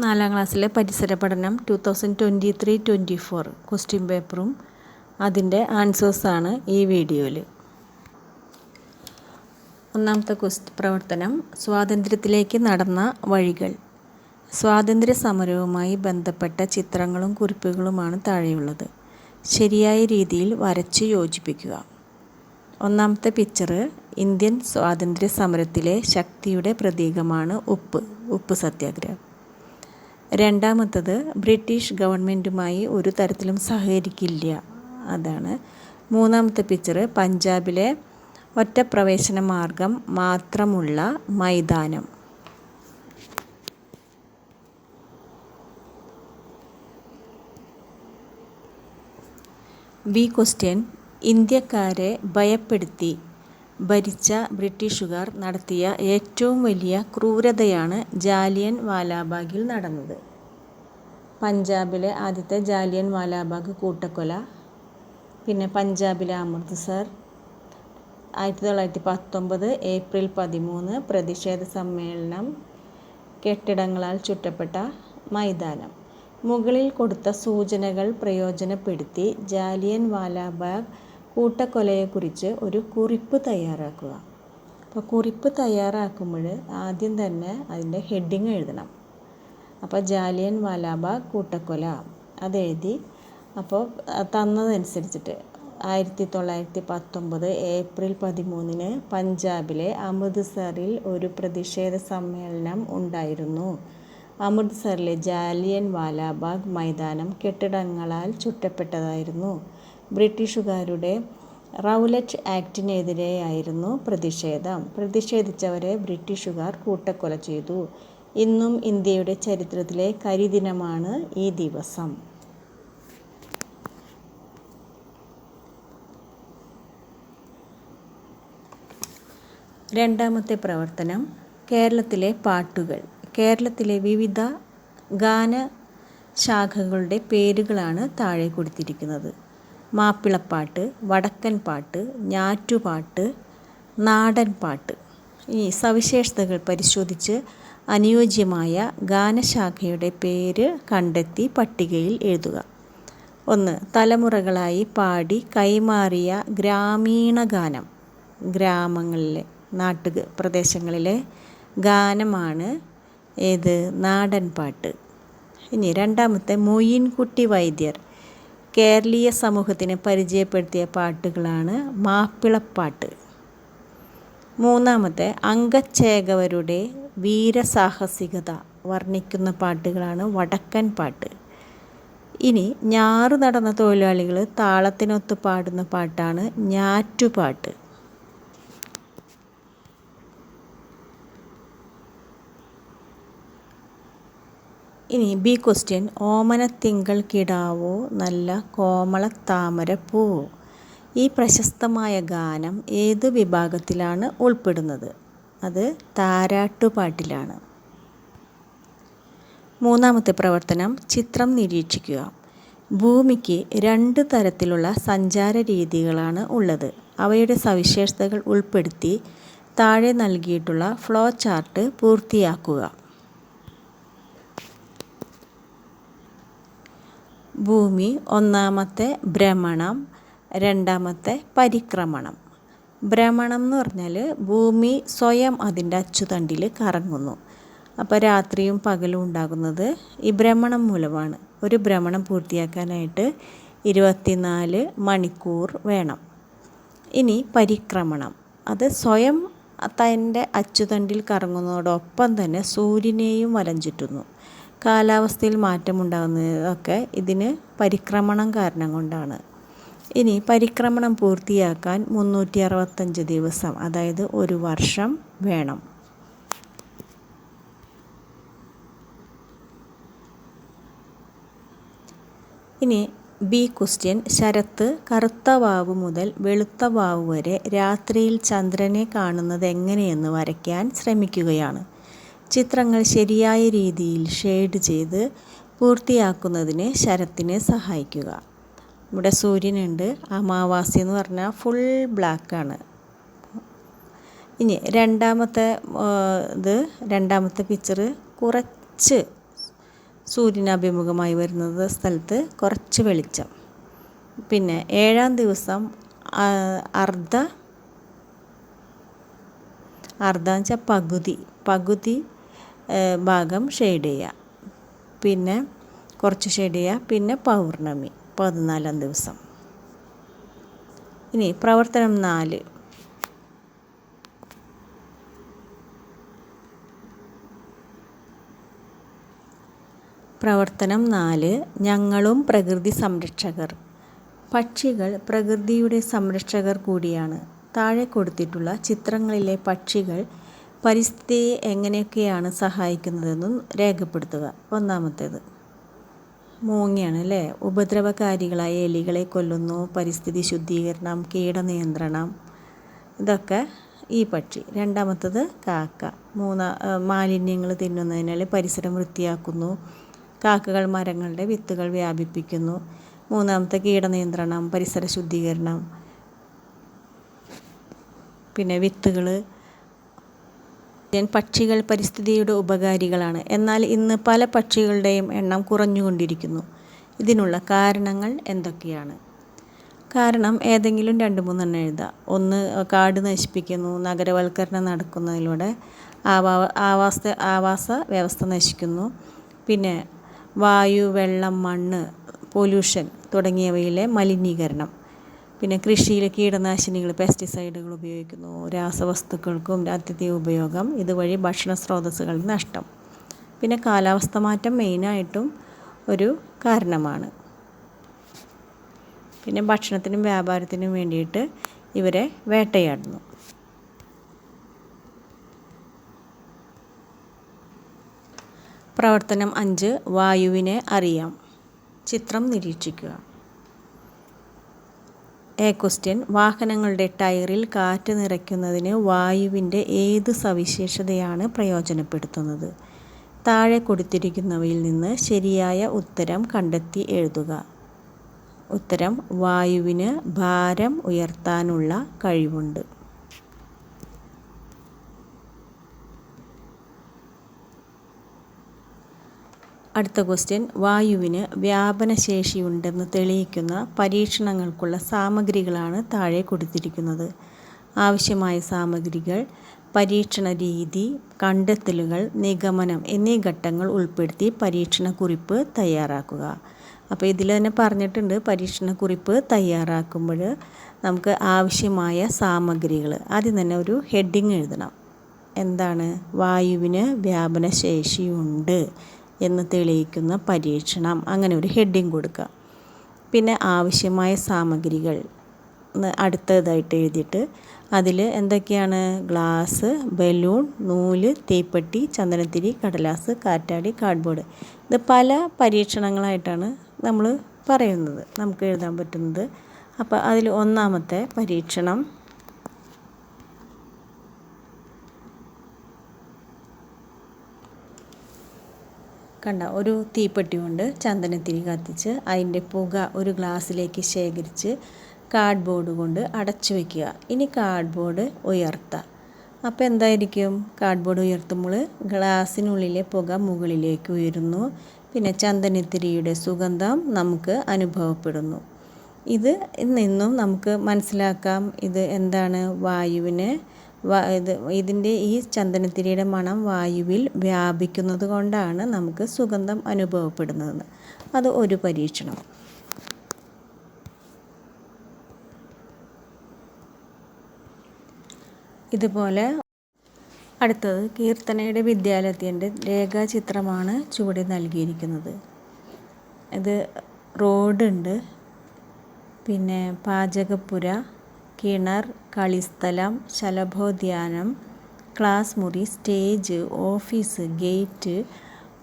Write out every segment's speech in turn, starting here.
നാലാം ക്ലാസ്സിലെ പരിസര പഠനം 2023-24 ക്വസ്റ്റ്യൻ പേപ്പറും അതിൻ്റെ ആൻസേഴ്സാണ് ഈ വീഡിയോയിൽ. ഒന്നാമത്തെ പ്രവർത്തനം സ്വാതന്ത്ര്യത്തിലേക്ക് നടന്ന വഴികൾ. സ്വാതന്ത്ര്യ സമരവുമായി ബന്ധപ്പെട്ട ചിത്രങ്ങളും കുറിപ്പുകളുമാണ് താഴെയുള്ളത്. ശരിയായ രീതിയിൽ വരച്ച് യോജിപ്പിക്കുക. ഒന്നാമത്തെ പിക്ചർ ഇന്ത്യൻ സ്വാതന്ത്ര്യ സമരത്തിലെ ശക്തിയുടെ പ്രതീകമാണ് ഉപ്പ് സത്യാഗ്രഹം. രണ്ടാമത്തത് ബ്രിട്ടീഷ് ഗവൺമെൻറ്റുമായി ഒരു തരത്തിലും സഹകരിക്കില്ല, അതാണ്. മൂന്നാമത്തെ പിക്ചർ പഞ്ചാബിലെ ഒറ്റപ്രവേശന മാർഗം മാത്രമുള്ള മൈതാനം. ബി ക്വസ്റ്റ്യൻ ഇന്ത്യക്കാരെ ഭയപ്പെടുത്തി ഭരിച്ച ബ്രിട്ടീഷുകാർ നടത്തിയ ഏറ്റവും വലിയ ക്രൂരതയാണ് ജാലിയൻ വാലാബാഗിൽ നടന്നത്. പഞ്ചാബിലെ ആദ്യത്തെ ജാലിയൻ വാലാബാഗ് കൂട്ടക്കൊല, പിന്നെ പഞ്ചാബിലെ അമൃത്സർ 1919 ഏപ്രിൽ 13 പ്രതിഷേധ സമ്മേളനം, കെട്ടിടങ്ങളാൽ ചുറ്റപ്പെട്ട മൈതാനം. മുകളിൽ കൊടുത്ത സൂചനകൾ പ്രയോജനപ്പെടുത്തി ജാലിയൻ വാലാബാഗ് കൂട്ടക്കൊലയെക്കുറിച്ച് ഒരു കുറിപ്പ് തയ്യാറാക്കുക. അപ്പോൾ കുറിപ്പ് തയ്യാറാക്കുമ്പോൾ ആദ്യം തന്നെ അതിൻ്റെ ഹെഡിങ് എഴുതണം. അപ്പോൾ ജാലിയൻ വാലാബാഗ് കൂട്ടക്കൊല അതെഴുതി. അപ്പോൾ തന്നതനുസരിച്ചിട്ട് 1919 ഏപ്രിൽ 13 പഞ്ചാബിലെ അമൃത്സറിൽ ഒരു പ്രതിഷേധ സമ്മേളനം ഉണ്ടായിരുന്നു. അമൃത്സറിലെ ജാലിയൻ വാലാബാഗ് മൈതാനം കെട്ടിടങ്ങളാൽ ചുറ്റപ്പെട്ടതായിരുന്നു. ബ്രിട്ടീഷുകാരുടെ റൗലറ്റ് ആക്ടിനെതിരെയായിരുന്നു പ്രതിഷേധം. പ്രതിഷേധിച്ചവരെ ബ്രിട്ടീഷുകാർ കൂട്ടക്കൊല ചെയ്തു. ഇന്നും ഇന്ത്യയുടെ ചരിത്രത്തിലെ കരിദിനമാണ് ഈ ദിവസം. രണ്ടാമത്തെ പ്രവർത്തനം കേരളത്തിലെ പാട്ടുകൾ. കേരളത്തിലെ വിവിധ ഗാനശാഖകളുടെ പേരുകളാണ് താഴെ കൊടുത്തിരിക്കുന്നത്. മാപ്പിളപ്പാട്ട്, വടക്കൻ പാട്ട്, ഞാറ്റുപാട്ട്, നാടൻ പാട്ട്. ഈ സവിശേഷതകൾ പരിശോധിച്ച് അനുയോജ്യമായ ഗാനശാഖയുടെ പേര് കണ്ടെത്തി പട്ടികയിൽ എഴുതുക. 1. തലമുറകളായി പാടി കൈമാറിയ ഗ്രാമീണ ഗാനം. ഗ്രാമങ്ങളിലെ പ്രദേശങ്ങളിലെ ഗാനമാണ് ഏത്? നാടൻ പാട്ട്. ഇനി രണ്ടാമത്തെ മൊയ്യൻകുട്ടി വൈദ്യർ കേരളീയ സമൂഹത്തിന് പരിചയപ്പെടുത്തിയ പാട്ടുകളാണ് മാപ്പിളപ്പാട്ട്. മൂന്നാമത്തെ അംഗച്ചേകവരുടെ വീരസാഹസികത വർണ്ണിക്കുന്ന പാട്ടുകളാണ് വടക്കൻ പാട്ട്. ഇനി ഞാറു നടന്ന തൊഴിലാളികൾ താളത്തിനൊത്ത് പാടുന്ന പാട്ടാണ് ഞാറ്റുപാട്ട്. ഇനി ബി ക്വസ്റ്റ്യൻ ഓമനത്തിങ്കൾ കിടാവോ നല്ല കോമളത്താമരപ്പൂവോ. ഈ പ്രശസ്തമായ ഗാനം ഏത് വിഭാഗത്തിലാണ് ഉൾപ്പെടുന്നത്? അത് താരാട്ടുപാട്ടിലാണ്. മൂന്നാമത്തെ പ്രവർത്തനം ചിത്രം നിരീക്ഷിക്കുക. ഭൂമിക്ക് 2 തരത്തിലുള്ള സഞ്ചാര രീതികളാണ് ഉള്ളത്. അവയുടെ സവിശേഷതകൾ ഉൾപ്പെടുത്തി താഴെ നൽകിയിട്ടുള്ള ഫ്ലോ ചാർട്ട് പൂർത്തിയാക്കുക. ഭൂമി ഒന്നാമത്തെ ഭ്രമണം, രണ്ടാമത്തെ പരിക്രമണം. ഭ്രമണം എന്ന് പറഞ്ഞാൽ ഭൂമി സ്വയം അതിൻ്റെ അച്ചുതണ്ടിൽ കറങ്ങുന്നു. അപ്പോൾ രാത്രിയും പകലും ഉണ്ടാകുന്നത് ഈ ഭ്രമണം മൂലമാണ്. ഒരു ഭ്രമണം പൂർത്തിയാക്കാനായിട്ട് 24 മണിക്കൂർ വേണം. ഇനി പരിക്രമണം, അത് സ്വയം തൻ്റെ അച്ചുതണ്ടിൽ കറങ്ങുന്നതോടൊപ്പം തന്നെ സൂര്യനെയും വലം ചുറ്റുന്നു. കാലാവസ്ഥയിൽ മാറ്റമുണ്ടാകുന്നതൊക്കെ ഇതിന് പരിക്രമണം കാരണം കൊണ്ടാണ്. ഇനി പരിക്രമണം പൂർത്തിയാക്കാൻ 365 ദിവസം, അതായത് 1 വർഷം വേണം. ഇനി ബി ക്വസ്റ്റ്യൻ ശരത്ത് കറുത്ത വാവ് മുതൽ വെളുത്ത വാവ് വരെ രാത്രിയിൽ ചന്ദ്രനെ കാണുന്നത് എങ്ങനെയെന്ന് വരയ്ക്കാൻ ശ്രമിക്കുകയാണ്. ചിത്രങ്ങൾ ശരിയായ രീതിയിൽ ഷെയ്ഡ് ചെയ്ത് പൂർത്തിയാക്കുന്നതിന് ശരത്തിനെ സഹായിക്കുക. ഇവിടെ സൂര്യനുണ്ട്, അമാവാസി എന്ന് പറഞ്ഞാൽ ഫുൾ ബ്ലാക്കാണ്. ഇനി രണ്ടാമത്തെ പിക്ചർ കുറച്ച് സൂര്യനഭിമുഖമായി വരുന്നത് സ്ഥലത്ത് കുറച്ച് വെളിച്ചം. പിന്നെ 7-ാം ദിവസം അർദ്ധം വെച്ചാൽ പകുതി ഭാഗം ഷെയ്ഡ് ചെയ്യുക, പിന്നെ കുറച്ച് ഷെയ്ഡ് ചെയ്യുക. പിന്നെ പൗർണമി 14-ാം ദിവസം. ഇനി പ്രവർത്തനം 4. പ്രവർത്തനം 4 ഞങ്ങളും പ്രകൃതി സംരക്ഷകർ. പക്ഷികൾ പ്രകൃതിയുടെ സംരക്ഷകർ കൂടിയാണ്. താഴെ കൊടുത്തിട്ടുള്ള ചിത്രങ്ങളിലെ പക്ഷികൾ പരിസ്ഥിതിയെ എങ്ങനെയൊക്കെയാണ് സഹായിക്കുന്നതെന്നും രേഖപ്പെടുത്തുക. ഒന്നാമത്തേത് മൂങ്ങയാണ് അല്ലേ. ഉപദ്രവകാരികളായ എലികളെ കൊല്ലുന്നു, പരിസ്ഥിതി ശുദ്ധീകരണം, കീടനിയന്ത്രണം, ഇതൊക്കെ ഈ പക്ഷി. രണ്ടാമത്തത് കാക്ക. മാലിന്യങ്ങൾ തിന്നുന്നതിനാൽ പരിസരം വൃത്തിയാക്കുന്നു. കാക്കകൾ മരങ്ങളുടെ വിത്തുകൾ വ്യാപിപ്പിക്കുന്നു. മൂന്നാമത്തെ കീടനിയന്ത്രണം, പരിസര ശുദ്ധീകരണം, പിന്നെ വിത്തുകൾ. പക്ഷികൾ പരിസ്ഥിതിയുടെ ഉപകാരികളാണ്. എന്നാൽ ഇന്ന് പല പക്ഷികളുടെയും എണ്ണം കുറഞ്ഞുകൊണ്ടിരിക്കുന്നു. ഇതിനുള്ള കാരണങ്ങൾ എന്തൊക്കെയാണ്? കാരണം ഏതെങ്കിലും 2-3 എഴുതുക. 1 കാട് നശിപ്പിക്കുന്നു, നഗരവൽക്കരണം നടക്കുന്നതിലൂടെ ആവാസ വ്യവസ്ഥ നശിക്കുന്നു. പിന്നെ വായു, വെള്ളം, മണ്ണ്, പൊല്യൂഷൻ തുടങ്ങിയവയിലെ മലിനീകരണം. പിന്നെ കൃഷിയിൽ കീടനാശിനികൾ, പെസ്റ്റിസൈഡുകൾ ഉപയോഗിക്കുന്നു. രാസവസ്തുക്കൾക്കും അത്യധിക ഉപയോഗം, ഇതുവഴി ഭക്ഷണ സ്രോതസ്സുകളുടെ നഷ്ടം. പിന്നെ കാലാവസ്ഥ മാറ്റം മെയിനായിട്ടും ഒരു കാരണമാണ്. പിന്നെ ഭക്ഷണത്തിനും വ്യാപാരത്തിനും വേണ്ടിയിട്ട് ഇവരെ വേട്ടയാടുന്നു. പ്രവർത്തനം 5 വായുവിനെ അറിയാം. ചിത്രം നിരീക്ഷിക്കുക. ക്വസ്റ്റ്യൻ വാഹനങ്ങളുടെ ടയറിൽ കാറ്റ് നിറയ്ക്കുന്നതിന് വായുവിൻ്റെ ഏത് സവിശേഷതയാണ് പ്രയോജനപ്പെടുത്തുന്നത്? താഴെ കൊടുത്തിരിക്കുന്നവയിൽ നിന്ന് ശരിയായ ഉത്തരം കണ്ടെത്തി എഴുതുക. ഉത്തരം വായുവിന് ഭാരം ഉയർത്താനുള്ള കഴിവുണ്ട്. അടുത്ത ക്വസ്റ്റ്യൻ വായുവിന് വ്യാപനശേഷിയുണ്ടെന്ന് തെളിയിക്കുന്ന പരീക്ഷണങ്ങൾക്കുള്ള സാമഗ്രികളാണ് താഴെ കൊടുത്തിരിക്കുന്നത്. ആവശ്യമായ സാമഗ്രികൾ, പരീക്ഷണ രീതി, കണ്ടെത്തലുകൾ, നിഗമനം എന്നീ ഘട്ടങ്ങൾ ഉൾപ്പെടുത്തി പരീക്ഷണക്കുറിപ്പ് തയ്യാറാക്കുക. അപ്പോൾ ഇതിൽ തന്നെ പറഞ്ഞിട്ടുണ്ട്, പരീക്ഷണക്കുറിപ്പ് തയ്യാറാക്കുമ്പോൾ നമുക്ക് ആവശ്യമായ സാമഗ്രികൾ. ആദ്യം തന്നെ ഒരു ഹെഡിങ് എഴുതണം. എന്താണ്? വായുവിന് വ്യാപനശേഷിയുണ്ട് എന്ന് തെളിയിക്കുന്ന പരീക്ഷണം, അങ്ങനെ ഒരു ഹെഡിങ് കൊടുക്കുക. പിന്നെ ആവശ്യമായ സാമഗ്രികൾ അടുത്തതായിട്ട് എഴുതിയിട്ട് അതിൽ എന്തൊക്കെയാണ്? ഗ്ലാസ്, ബലൂൺ, നൂല്, തീപ്പെട്ടി, ചന്ദനത്തിരി, കടലാസ്, കാറ്റാടി, കാർഡ്ബോർഡ്. ഇത് പല പരീക്ഷണങ്ങളായിട്ടാണ് നമ്മൾ പറയുന്നത്, നമുക്ക് എഴുതാൻ പറ്റുന്നത്. അപ്പോൾ അതിൽ ഒന്നാമത്തെ പരീക്ഷണം കണ്ട, ഒരു തീപ്പെട്ടി കൊണ്ട് ചന്ദനത്തിരി കത്തിച്ച് അതിൻ്റെ പുക ഒരു ഗ്ലാസ്സിലേക്ക് ശേഖരിച്ച് കാർഡ്ബോർഡ് കൊണ്ട് അടച്ചു വയ്ക്കുക. ഇനി കാർഡ്ബോർഡ് ഉയർത്തുക. അപ്പോൾ എന്തായിരിക്കും? കാർഡ്ബോർഡ് ഉയർത്തുമ്പോൾ ഗ്ലാസ്സിനുള്ളിലെ പുക മുകളിലേക്ക് ഉയരുന്നു. പിന്നെ ചന്ദനത്തിരിയുടെ സുഗന്ധം നമുക്ക് അനുഭവപ്പെടുന്നു. ഇത് നിന്നും നമുക്ക് മനസ്സിലാക്കാം ഇത് എന്താണ്? വായുവിന് ഇതിൻ്റെ ഈ ചന്ദനത്തിരിയുടെ മണം വായുവിൽ വ്യാപിക്കുന്നത് കൊണ്ടാണ് നമുക്ക് സുഗന്ധം അനുഭവപ്പെടുന്നതെന്ന്. അത് ഒരു പരീക്ഷണം. ഇതുപോലെ അടുത്തത് കീർത്തനയുടെ വിദ്യാലയത്തിൻ്റെ രേഖാചിത്രമാണ് ചുവടെ നൽകിയിരിക്കുന്നത്. ഇത് റോഡുണ്ട്, പിന്നെ പാചകപ്പുര, കിണർ, കളിസ്ഥലം, ശലഭോദ്യാനം, ക്ലാസ് മുറി, സ്റ്റേജ്, ഓഫീസ്, ഗേറ്റ്,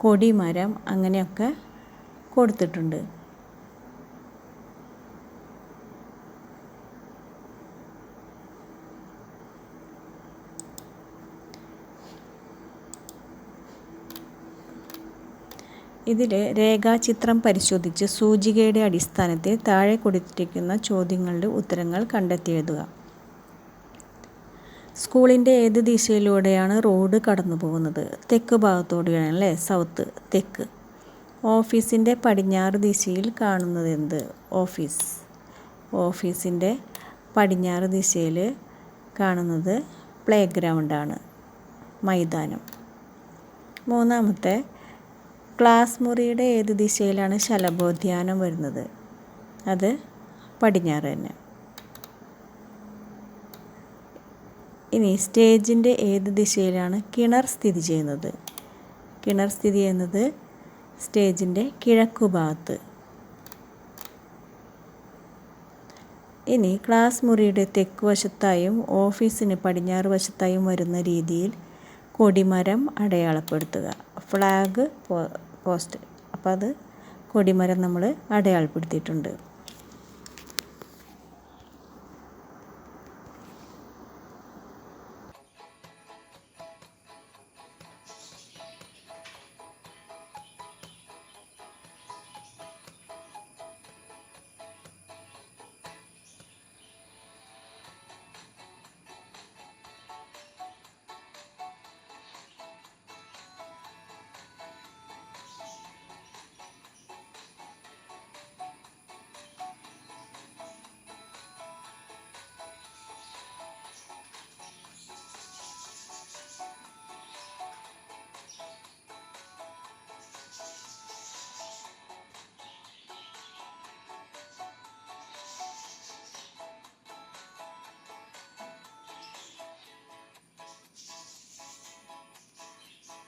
കൊടിമരം, അങ്ങനെയൊക്കെ കൊടുത്തിട്ടുണ്ട്. ഇതിൽ രേഖാചിത്രം പരിശോധിച്ച് സൂചികയുടെ അടിസ്ഥാനത്തിൽ താഴെ കൊടുത്തിരിക്കുന്ന ചോദ്യങ്ങളുടെ ഉത്തരങ്ങൾ കണ്ടെത്തി എഴുതുക. സ്കൂളിൻ്റെ ഏത് ദിശയിലൂടെയാണ് റോഡ് കടന്നു പോകുന്നത്? തെക്ക് ഭാഗത്തോടെയാണ് അല്ലേ? സൗത്ത്, തെക്ക്. ഓഫീസിൻ്റെ പടിഞ്ഞാറ് ദിശയിൽ കാണുന്നതെന്ത്? ഓഫീസിൻ്റെ പടിഞ്ഞാറ് ദിശയിൽ കാണുന്നത് പ്ലേ ഗ്രൗണ്ടാണ്, മൈതാനം. മൂന്നാമത്തെ, ക്ലാസ് മുറിയുടെ ഏത് ദിശയിലാണ് ശലഭോദ്യാനം വരുന്നത്? അത് പടിഞ്ഞാറ് തന്നെ. ഇനി സ്റ്റേജിൻ്റെ ഏത് ദിശയിലാണ് കിണർ സ്ഥിതി ചെയ്യുന്നത്? കിണർ സ്ഥിതി ചെയ്യുന്നത് സ്റ്റേജിൻ്റെ കിഴക്കുഭാഗത്ത്. ഇനി ക്ലാസ് മുറിയുടെ തെക്ക് വശത്തായും ഓഫീസിന് പടിഞ്ഞാറ് വശത്തായും വരുന്ന രീതിയിൽ കൊടിമരം അടയാളപ്പെടുത്തുക. ഫ്ലാഗ് പോസ്റ്റ്, അപ്പോൾ അത് കൊടിമരം നമ്മൾ അടയാളപ്പെടുത്തിയിട്ടുണ്ട്.